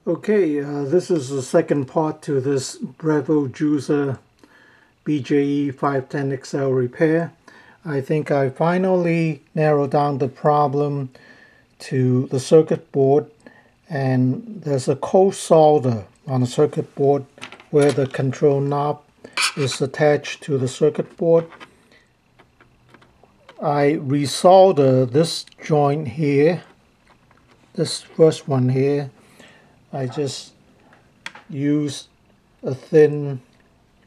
Okay, this is the second part to this Breville juicer BJE510XL repair. I think I finally narrowed down the problem to the circuit board, and there's a cold solder on the circuit board where the control knob is attached to the circuit board. I resolder this joint here, this first one here. I just use a thin,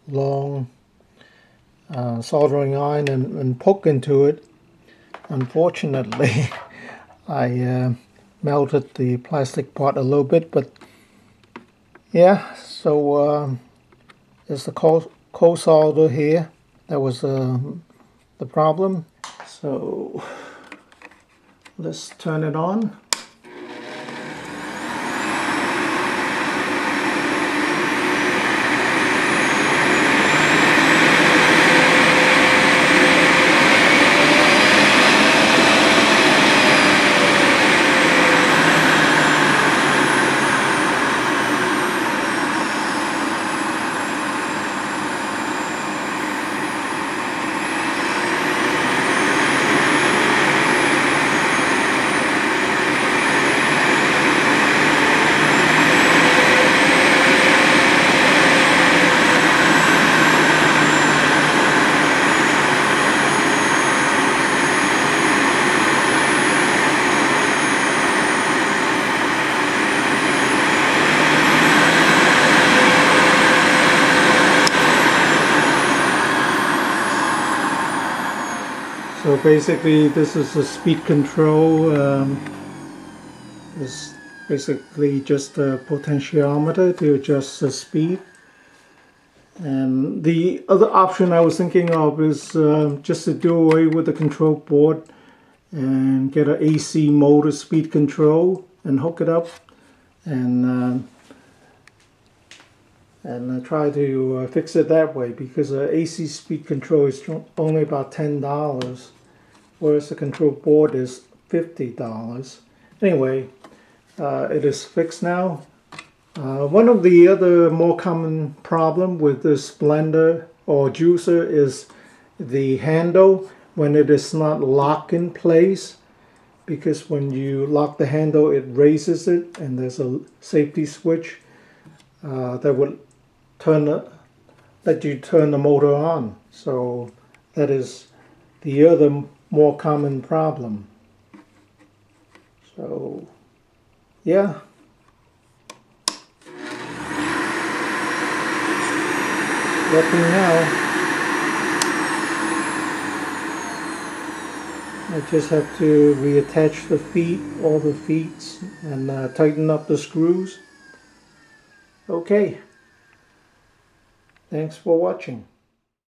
long soldering iron and poke into it. Unfortunately, I melted the plastic part a little bit, but yeah, so there's the cold solder here. That was the problem. So let's turn it on. So basically this is a speed control. It's basically just a potentiometer to adjust the speed. And the other option I was thinking of is just to do away with the control board and get an AC motor speed control and hook it up and try to fix it that way, because AC speed control is only about $10, whereas the control board is $50. Anyway, it is fixed now. One of the other more common problem with this blender or juicer is the handle when it is not locked in place, because when you lock the handle it raises it, and there's a safety switch that would let you turn the motor on. So that is the other more common problem. So yeah. Working now. I just have to reattach the feet, all the feet, and tighten up the screws. Okay. Thanks for watching.